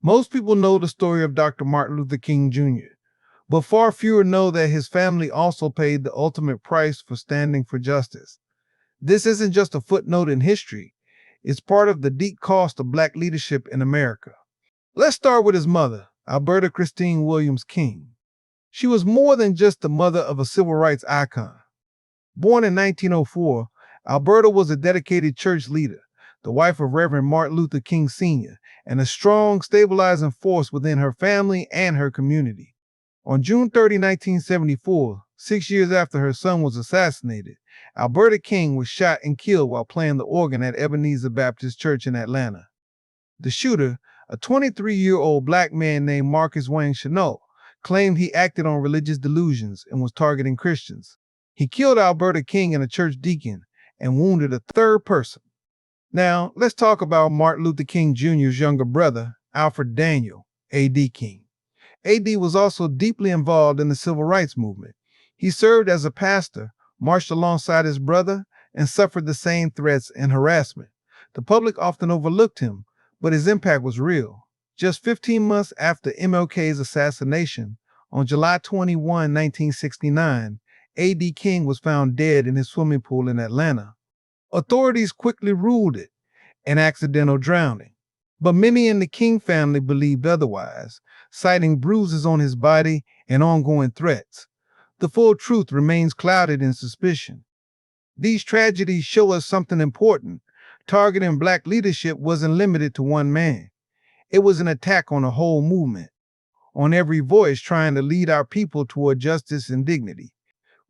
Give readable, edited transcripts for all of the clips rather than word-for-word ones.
Most people know the story of Dr. Martin Luther King Jr., but far fewer know that his family also paid the ultimate price for standing for justice. This isn't just a footnote in history, it's part of the deep cost of Black leadership in America. Let's start with his mother, Alberta Christine Williams King. She was more than just the mother of a civil rights icon. Born in 1904, Alberta was a dedicated church leader, the wife of Reverend Martin Luther King Sr., and a strong, stabilizing force within her family and her community. On June 30, 1974, 6 years after her son was assassinated, Alberta King was shot and killed while playing the organ at Ebenezer Baptist Church in Atlanta. The shooter, a 23-year-old Black man named Marcus Wayne Chenault, claimed he acted on religious delusions and was targeting Christians. He killed Alberta King and a church deacon and wounded a third person. Now, let's talk about Martin Luther King Jr.'s younger brother, Alfred Daniel, A.D. King. A.D. was also deeply involved in the civil rights movement. He served as a pastor, marched alongside his brother, and suffered the same threats and harassment. The public often overlooked him, but his impact was real. Just 15 months after MLK's assassination, on July 21, 1969, A.D. King was found dead in his swimming pool in Atlanta. Authorities quickly ruled it an accidental drowning, but many in the King family believed otherwise, citing bruises on his body and ongoing threats. The full truth remains clouded in suspicion. These tragedies show us something important. Targeting Black leadership wasn't limited to one man. It was an attack on a whole movement, on every voice trying to lead our people toward justice and dignity.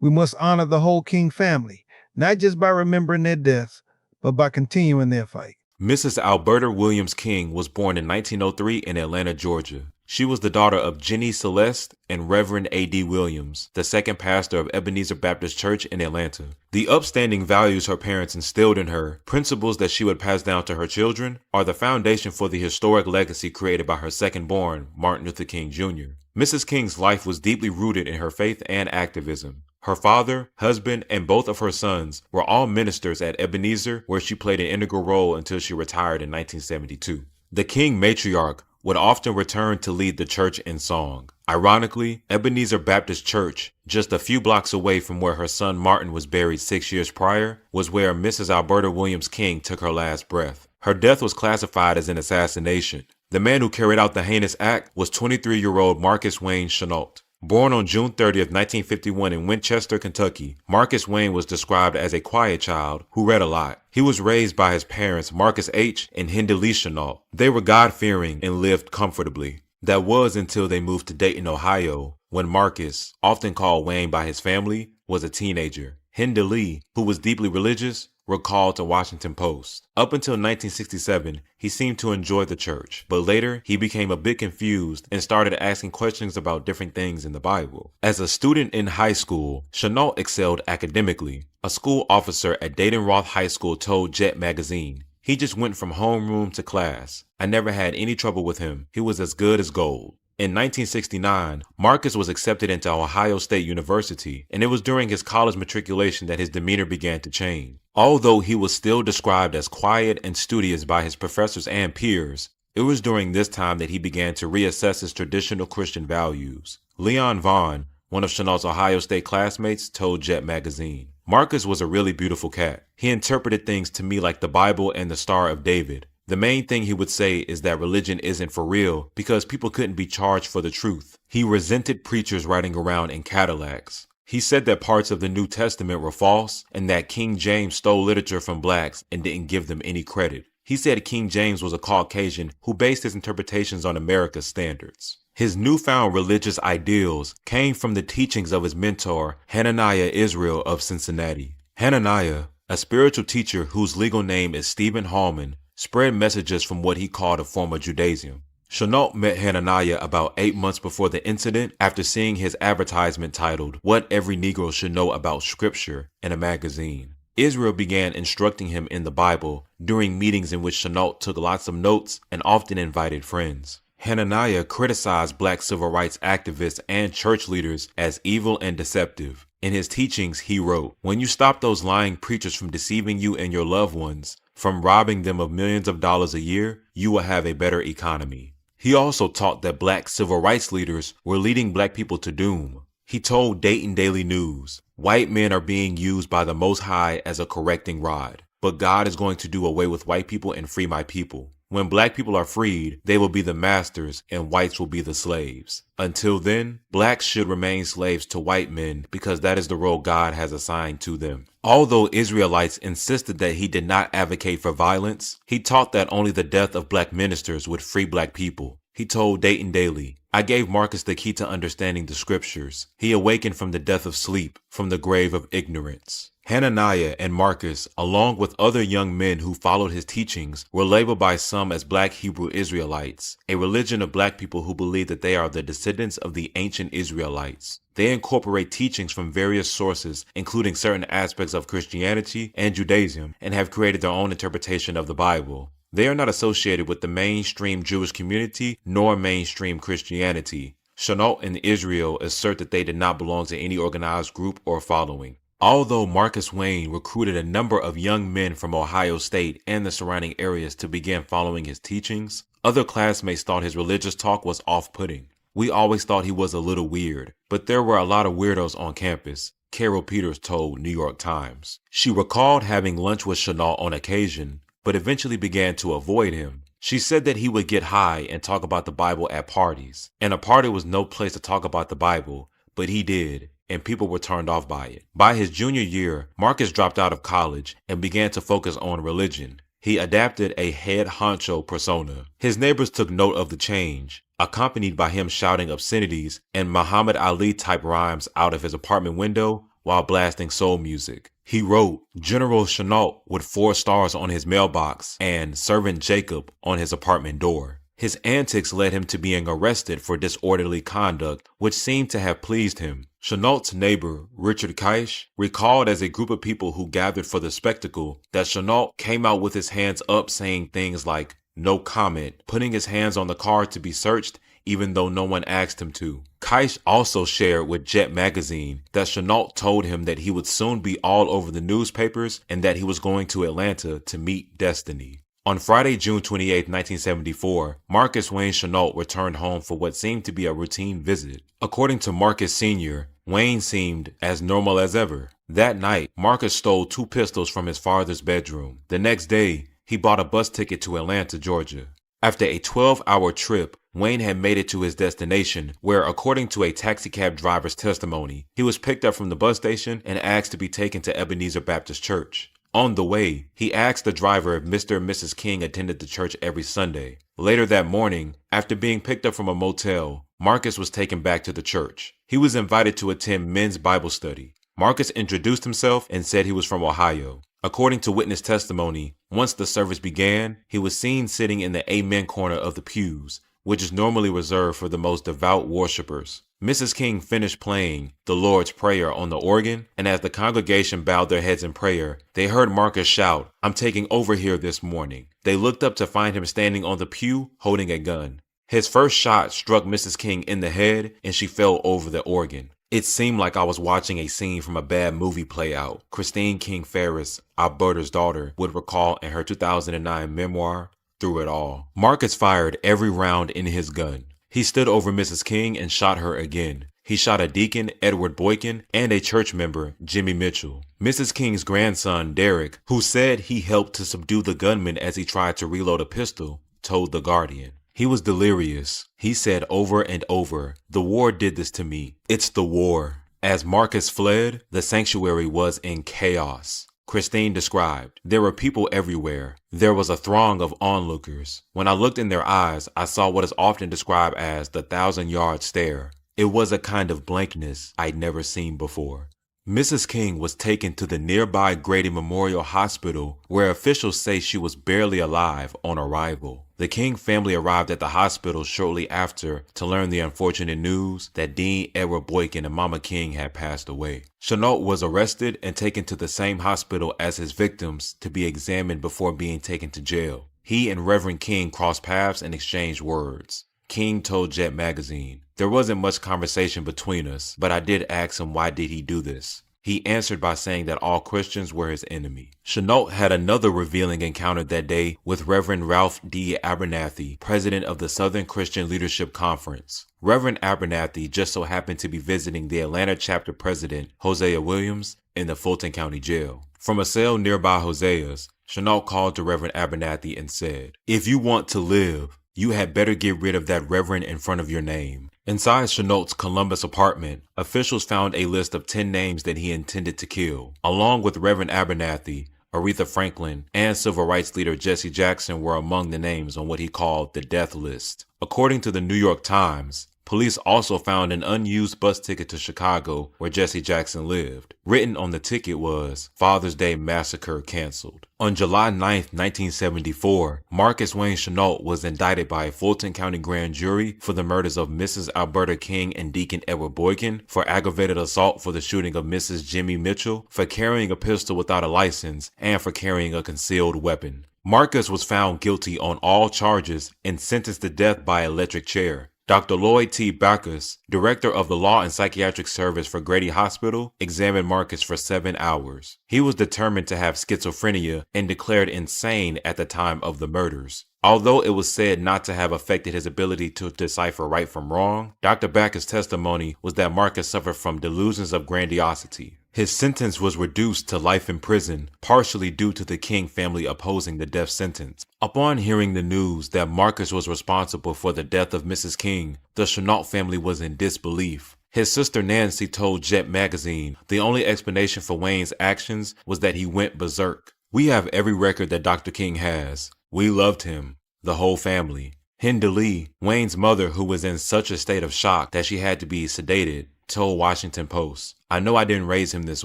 We must honor the whole King family, not just by remembering their deaths, but by continuing their fight. Mrs. Alberta Williams King was born in 1903 in Atlanta, Georgia. She was the daughter of Jenny Celeste and Reverend A.D. Williams, the second pastor of Ebenezer Baptist Church in Atlanta. The upstanding values her parents instilled in her, principles that she would pass down to her children, are the foundation for the historic legacy created by her second-born, Martin Luther King Jr. Mrs. King's life was deeply rooted in her faith and activism. Her father, husband, and both of her sons were all ministers at Ebenezer, where she played an integral role until she retired in 1972. The King matriarch would often return to lead the church in song. Ironically, Ebenezer Baptist Church, just a few blocks away from where her son Martin was buried 6 years prior, was where Mrs. Alberta Williams King took her last breath. Her death was classified as an assassination. The man who carried out the heinous act was 23-year-old Marcus Wayne Chenault. Born on June 30th, 1951 in Winchester, Kentucky, Marcus Wayne was described as a quiet child who read a lot. He was raised by his parents, Marcus H. and Hinda Lee Chenault. They were God-fearing and lived comfortably. That was until they moved to Dayton, Ohio, when Marcus, often called Wayne by his family, was a teenager. Hinda Lee, who was deeply religious, recalled to Washington Post. Up until 1967, he seemed to enjoy the church, but later he became a bit confused and started asking questions about different things in the Bible. As a student in high school, Chenault excelled academically. A school officer at Dayton Roth High School told Jet magazine, "He just went from homeroom to class. I never had any trouble with him. He was as good as gold." In 1969, Marcus was accepted into Ohio State University, and it was during his college matriculation that his demeanor began to change. Although he was still described as quiet and studious by his professors and peers, it was during this time that he began to reassess his traditional Christian values. Leon Vaughn, one of Chenault's Ohio State classmates, told Jet magazine, "Marcus was a really beautiful cat. He interpreted things to me like the Bible and the Star of David. The main thing he would say is that religion isn't for real because people couldn't be charged for the truth. He resented preachers riding around in Cadillacs. He said that parts of the New Testament were false and that King James stole literature from blacks and didn't give them any credit. He said King James was a Caucasian who based his interpretations on America's standards." His newfound religious ideals came from the teachings of his mentor, Hananiah Israel of Cincinnati. Hananiah, a spiritual teacher whose legal name is Stephen Hallman, spread messages from what he called a form of Judaism. Chenault met Hananiah about 8 months before the incident after seeing his advertisement titled, "What Every Negro Should Know About Scripture," in a magazine. Israel began instructing him in the Bible during meetings in which Chenault took lots of notes and often invited friends. Hananiah criticized black civil rights activists and church leaders as evil and deceptive. In his teachings, he wrote, "When you stop those lying preachers from deceiving you and your loved ones, from robbing them of millions of dollars a year, you will have a better economy." He also taught that black civil rights leaders were leading black people to doom. He told Dayton Daily News, "White men are being used by the Most High as a correcting rod, but God is going to do away with white people and free my people. When black people are freed, they will be the masters and whites will be the slaves. Until then, blacks should remain slaves to white men because that is the role God has assigned to them." Although Israelites insisted that he did not advocate for violence, he taught that only the death of black ministers would free black people. He told Dayton Daily, "I gave Marcus the key to understanding the scriptures. He awakened from the death of sleep, from the grave of ignorance." Hananiah and Marcus, along with other young men who followed his teachings, were labeled by some as Black Hebrew Israelites, a religion of black people who believe that they are the descendants of the ancient Israelites. They incorporate teachings from various sources, including certain aspects of Christianity and Judaism, and have created their own interpretation of the Bible. They are not associated with the mainstream Jewish community nor mainstream Christianity. Chenault and Israel assert that they did not belong to any organized group or following. Although Marcus Wayne recruited a number of young men from Ohio State and the surrounding areas to begin following his teachings, other classmates thought his religious talk was off-putting. "We always thought he was a little weird, but there were a lot of weirdos on campus," Carol Peters told New York Times. She recalled having lunch with Chenault on occasion, but eventually began to avoid him. She said that he would get high and talk about the Bible at parties, and a party was no place to talk about the Bible, but he did, and people were turned off by it. By his junior year, Marcus dropped out of college and began to focus on religion. He adapted a head honcho persona. His neighbors took note of the change, accompanied by him shouting obscenities and Muhammad Ali-type rhymes out of his apartment window while blasting soul music. He wrote General Chenault with 4 stars on his mailbox and Servant Jacob on his apartment door. His antics led him to being arrested for disorderly conduct, which seemed to have pleased him. Chenault's neighbor, Richard Keish, recalled as a group of people who gathered for the spectacle that Chenault came out with his hands up saying things like, "No comment," putting his hands on the car to be searched even though no one asked him to. Keish also shared with Jet magazine that Chenault told him that he would soon be all over the newspapers and that he was going to Atlanta to meet destiny. On Friday, June 28, 1974, Marcus Wayne Chenault returned home for what seemed to be a routine visit. According to Marcus Sr., Wayne seemed as normal as ever. That night, Marcus stole 2 pistols from his father's bedroom. The next day, he bought a bus ticket to Atlanta, Georgia. After a 12-hour trip, Wayne had made it to his destination, where, according to a taxicab driver's testimony, he was picked up from the bus station and asked to be taken to Ebenezer Baptist Church. On the way, he asked the driver if Mr. and Mrs. King attended the church every Sunday. Later that morning, after being picked up from a motel, Marcus was taken back to the church. He was invited to attend men's Bible study. Marcus introduced himself and said he was from Ohio. According to witness testimony, once the service began, he was seen sitting in the Amen corner of the pews, which is normally reserved for the most devout worshipers. Mrs. King finished playing the Lord's Prayer on the organ, and as the congregation bowed their heads in prayer, they heard Marcus shout, "I'm taking over here this morning." They looked up to find him standing on the pew holding a gun. His first shot struck Mrs. King in the head, and she fell over the organ. "It seemed like I was watching a scene from a bad movie play out," Christine King Ferris, Alberta's daughter, would recall in her 2009 memoir, Through It All. Marcus fired every round in his gun. He stood over Mrs. King and shot her again. He shot a deacon, Edward Boykin, and a church member, Jimmy Mitchell. Mrs. King's grandson, Derek, who said he helped to subdue the gunman as he tried to reload a pistol, told The Guardian. "He was delirious. He said over and over, 'The war did this to me. It's the war.'" As Marcus fled, the sanctuary was in chaos. Christine described, "There were people everywhere. There was a throng of onlookers. When I looked in their eyes, I saw what is often described as the 1,000-yard stare. It was a kind of blankness I'd never seen before." Mrs. King was taken to the nearby Grady Memorial Hospital, where officials say she was barely alive on arrival. The King family arrived at the hospital shortly after to learn the unfortunate news that Dean Edward Boykin and Mama King had passed away. Chenault was arrested and taken to the same hospital as his victims to be examined before being taken to jail. He and Reverend King crossed paths and exchanged words. King told Jet magazine, "There wasn't much conversation between us, but I did ask him why did he do this. He answered by saying that all Christians were his enemy. Chenault had another revealing encounter that day with Reverend Ralph D. Abernathy, president of the Southern Christian Leadership Conference. Reverend Abernathy just so happened to be visiting the Atlanta chapter president, Hosea Williams, in the Fulton County Jail. From a cell nearby Hosea's, Chenault called to Reverend Abernathy and said, "If you want to live, you had better get rid of that Reverend in front of your name." Inside Chenault's Columbus apartment, officials found a list of 10 names that he intended to kill. Along with Reverend Abernathy, Aretha Franklin, and civil rights leader Jesse Jackson were among the names on what he called the death list. According to the New York Times, police also found an unused bus ticket to Chicago where Jesse Jackson lived. Written on the ticket was, "Father's Day Massacre Canceled." On July 9, 1974, Marcus Wayne Chenault was indicted by a Fulton County grand jury for the murders of Mrs. Alberta King and Deacon Edward Boykin, for aggravated assault for the shooting of Mrs. Jimmy Mitchell, for carrying a pistol without a license, and for carrying a concealed weapon. Marcus was found guilty on all charges and sentenced to death by electric chair. Dr. Lloyd T. Backus, director of the Law and Psychiatric Service for Grady Hospital, examined Marcus for 7 hours. He was determined to have schizophrenia and declared insane at the time of the murders. Although it was said not to have affected his ability to decipher right from wrong, Dr. Backus' testimony was that Marcus suffered from delusions of grandiosity. His sentence was reduced to life in prison, partially due to the King family opposing the death sentence. Upon hearing the news that Marcus was responsible for the death of Mrs. King, the Chenault family was in disbelief. His sister Nancy told Jet magazine the only explanation for Wayne's actions was that he went berserk. "We have every record that Dr. King has. We loved him, the whole family." Hinda Lee, Wayne's mother, who was in such a state of shock that she had to be sedated, told Washington Post, "I know I didn't raise him this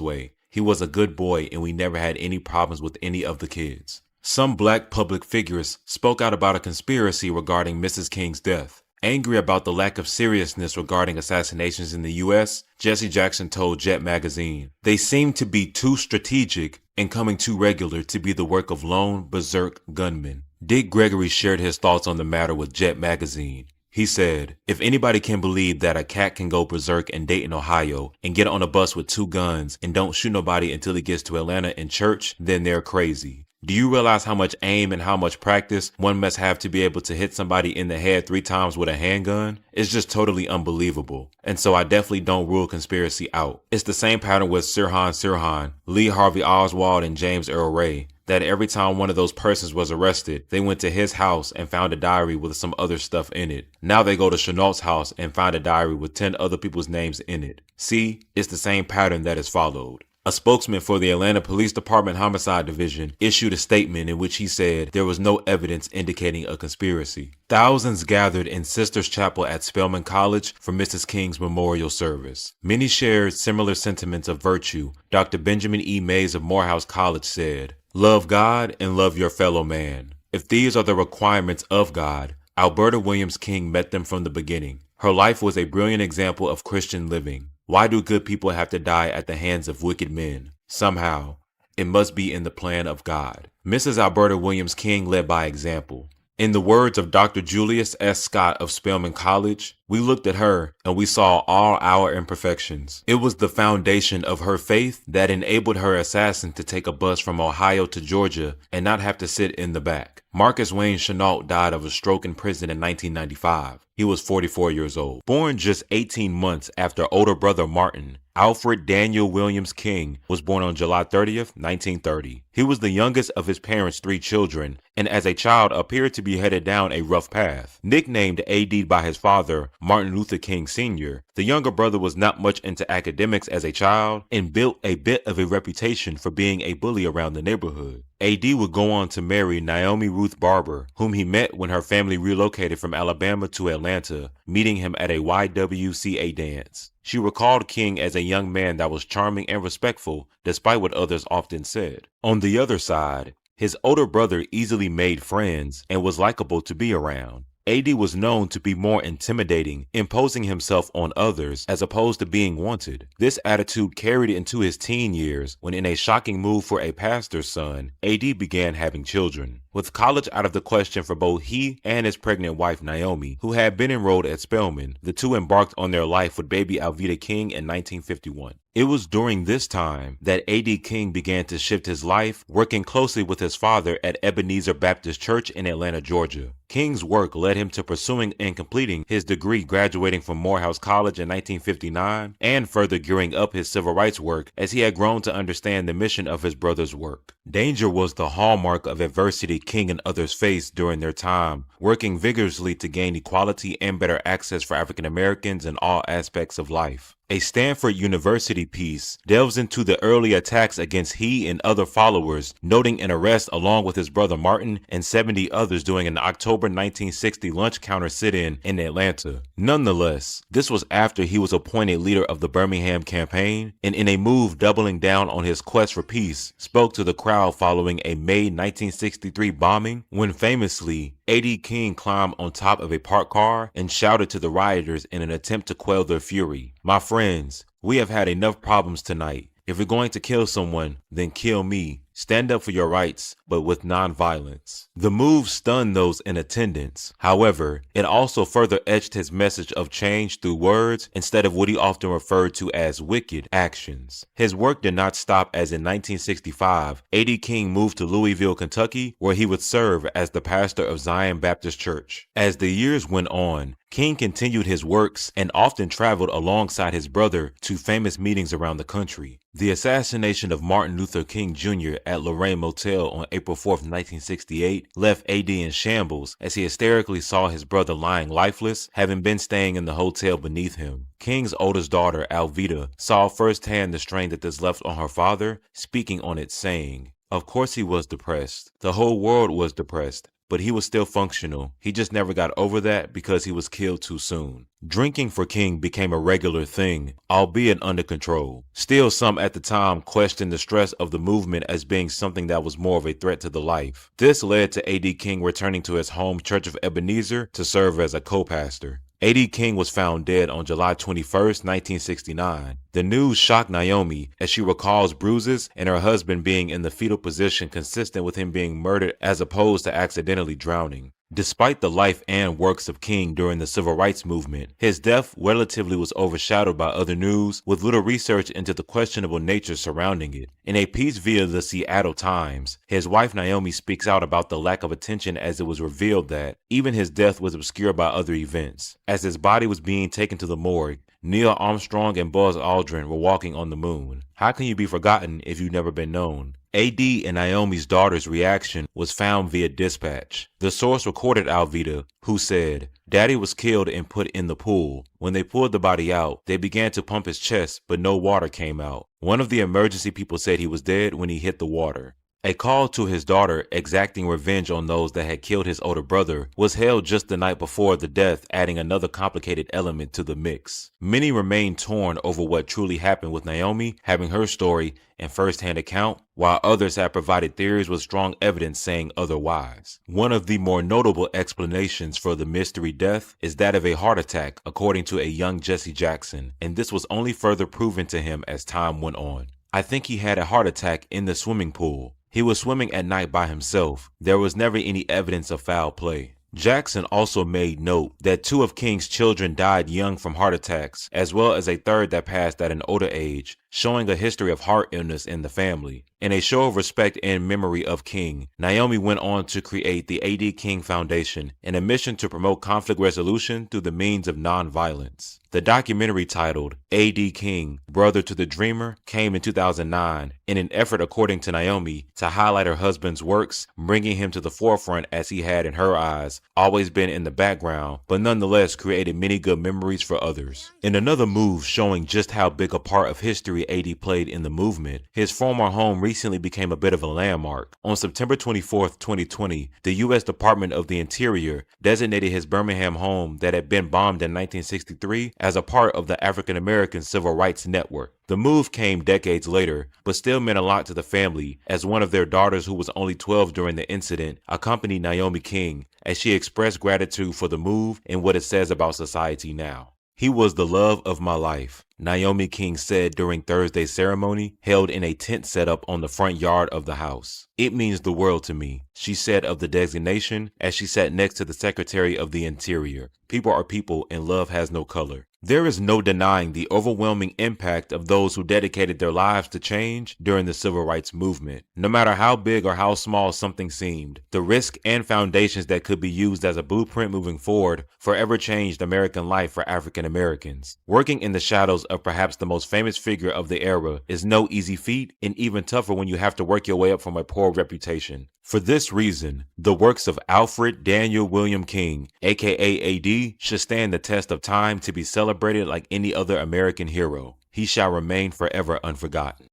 way. He was a good boy and we never had any problems with any of the kids." Some black public figures spoke out about a conspiracy regarding Mrs. King's death. Angry about the lack of seriousness regarding assassinations in the U.S., Jesse Jackson told Jet magazine, "They seem to be too strategic and coming too regular to be the work of lone, berserk gunmen." Dick Gregory shared his thoughts on the matter with Jet magazine. He said, "If anybody can believe that a cat can go berserk in Dayton, Ohio, and get on a bus with 2 guns and don't shoot nobody until he gets to Atlanta in church, then they're crazy. Do you realize how much aim and how much practice one must have to be able to hit somebody in the head 3 times with a handgun? It's just totally unbelievable. And so I definitely don't rule conspiracy out." It's the same pattern with Sirhan, Lee Harvey Oswald, and James Earl Ray, that every time one of those persons was arrested, they went to his house and found a diary with some other stuff in it. Now they go to Chenault's house and find a diary with 10 other people's names in it. See, it's the same pattern that is followed. A spokesman for the Atlanta Police Department Homicide Division issued a statement in which he said there was no evidence indicating a conspiracy. Thousands gathered in Sisters Chapel at Spelman College for Mrs. King's memorial service. Many shared similar sentiments of virtue. Dr. Benjamin E. Mays of Morehouse College said, "Love God and love your fellow man. If these are the requirements of God, Alberta Williams King met them from the beginning. Her life was a brilliant example of Christian living. Why do good people have to die at the hands of wicked men? Somehow, it must be in the plan of God." Mrs. Alberta Williams King led by example. In the words of Dr. Julius S. Scott of Spelman College, "We looked at her and we saw all our imperfections. It was the foundation of her faith that enabled her assassin to take a bus from Ohio to Georgia and not have to sit in the back." Marcus Wayne Chenault died of a stroke in prison in 1995. He was 44 years old. Born just 18 months after older brother Martin, Alfred Daniel Williams King was born on July 30th, 1930. He was the youngest of his parents' 3 children, and as a child appeared to be headed down a rough path. Nicknamed AD by his father, Martin Luther King Sr., the younger brother was not much into academics as a child and built a bit of a reputation for being a bully around the neighborhood. AD would go on to marry Naomi Ruth Barber, whom he met when her family relocated from Alabama to Atlanta, meeting him at a YWCA dance. She recalled King as a young man that was charming and respectful, despite what others often said. On the other side, his older brother easily made friends and was likable to be around. AD was known to be more intimidating, imposing himself on others as opposed to being wanted. This attitude carried into his teen years when, in a shocking move for a pastor's son, AD began having children. With college out of the question for both he and his pregnant wife Naomi, who had been enrolled at Spelman, the two embarked on their life with baby Alveda King in 1951. It was during this time that A.D. King began to shift his life, working closely with his father at Ebenezer Baptist Church in Atlanta, Georgia. King's work led him to pursuing and completing his degree, graduating from Morehouse College in 1959, and further gearing up his civil rights work as he had grown to understand the mission of his brother's work. Danger was the hallmark of adversity King and others faced during their time, working vigorously to gain equality and better access for African Americans in all aspects of life. A Stanford University piece delves into the early attacks against he and other followers, noting an arrest along with his brother Martin and 70 others during an October 1960 lunch counter sit-in in Atlanta. Nonetheless, this was after he was appointed leader of the Birmingham campaign, and in a move doubling down on his quest for peace, spoke to the crowd following a May 1963 bombing, when famously, A.D. King climbed on top of a parked car and shouted to the rioters in an attempt to quell their fury. "My friends, we have had enough problems tonight. If you're going to kill someone, then kill me. Stand up for your rights, but with non-violence." The move stunned those in attendance. However, it also further etched his message of change through words instead of what he often referred to as wicked actions. His work did not stop, as in 1965, A.D. King moved to Louisville, Kentucky, where he would serve as the pastor of Zion Baptist Church. As the years went on, King continued his works and often traveled alongside his brother to famous meetings around the country. The assassination of Martin Luther King Jr. at Lorraine Motel on April 4, 1968, left A.D. in shambles as he hysterically saw his brother lying lifeless, having been staying in the hotel beneath him. King's oldest daughter, Alveda, saw firsthand the strain that this left on her father, speaking on it, saying, "Of course he was depressed. The whole world was depressed. But he was still functional. He just never got over that because he was killed too soon." Drinking for King became a regular thing, albeit under control. Still, some at the time questioned the stress of the movement as being something that was more of a threat to the life. This led to A.D. King returning to his home Church of Ebenezer to serve as a co-pastor. A.D. King was found dead on July 21, 1969. The news shocked Naomi as she recalls bruises and her husband being in the fetal position consistent with him being murdered as opposed to accidentally drowning. Despite the life and works of King during the civil rights movement, his death relatively was overshadowed by other news, with little research into the questionable nature surrounding it. In a piece via the Seattle Times, his wife Naomi speaks out about the lack of attention as it was revealed that even his death was obscured by other events. As his body was being taken to the morgue, Neil Armstrong and Buzz Aldrin were walking on the moon. How can you be forgotten if you've never been known? A.D. and Naomi's daughter's reaction was found via dispatch. The source recorded Alveda, who said, "Daddy was killed and put in the pool. When they pulled the body out, they began to pump his chest, but no water came out. One of the emergency people said he was dead when he hit the water." A call to his daughter exacting revenge on those that had killed his older brother was held just the night before the death, adding another complicated element to the mix. Many remain torn over what truly happened, with Naomi having her story and first-hand account, while others have provided theories with strong evidence saying otherwise. One of the more notable explanations for the mystery death is that of a heart attack, according to a young Jesse Jackson, and this was only further proven to him as time went on. "I think he had a heart attack in the swimming pool. He was swimming at night by himself. There was never any evidence of foul play." Jackson also made note that 2 of King's children died young from heart attacks, as well as a third that passed at an older age, showing a history of heart illness in the family. In a show of respect and memory of King, Naomi went on to create the A.D. King Foundation in a mission to promote conflict resolution through the means of nonviolence. The documentary titled A.D. King, Brother to the Dreamer came in 2009 in an effort, according to Naomi, to highlight her husband's works, bringing him to the forefront as he had, in her eyes, always been in the background, but nonetheless created many good memories for others. In another move showing just how big a part of history A.D. played in the movement, his former home recently became a bit of a landmark. On September 24, 2020, the U.S. Department of the Interior designated his Birmingham home that had been bombed in 1963 as a part of the African American Civil Rights Network. The move came decades later, but still meant a lot to the family, as one of their daughters, who was only 12 during the incident, accompanied Naomi King as she expressed gratitude for the move and what it says about society now. "He was the love of my life. Naomi King said during Thursday's ceremony, held in a tent setup on the front yard of the house. "It means the world to me," she said of the designation as she sat next to the Secretary of the Interior. "People are people and love has no color." There is no denying the overwhelming impact of those who dedicated their lives to change during the civil rights movement. No matter how big or how small something seemed, the risk and foundations that could be used as a blueprint moving forward forever changed American life for African Americans. Working in the shadows of perhaps the most famous figure of the era is no easy feat, and even tougher when you have to work your way up from a poor reputation. For this reason, the works of Alfred Daniel William King, aka AD, should stand the test of time to be celebrated like any other American hero. He shall remain forever unforgotten.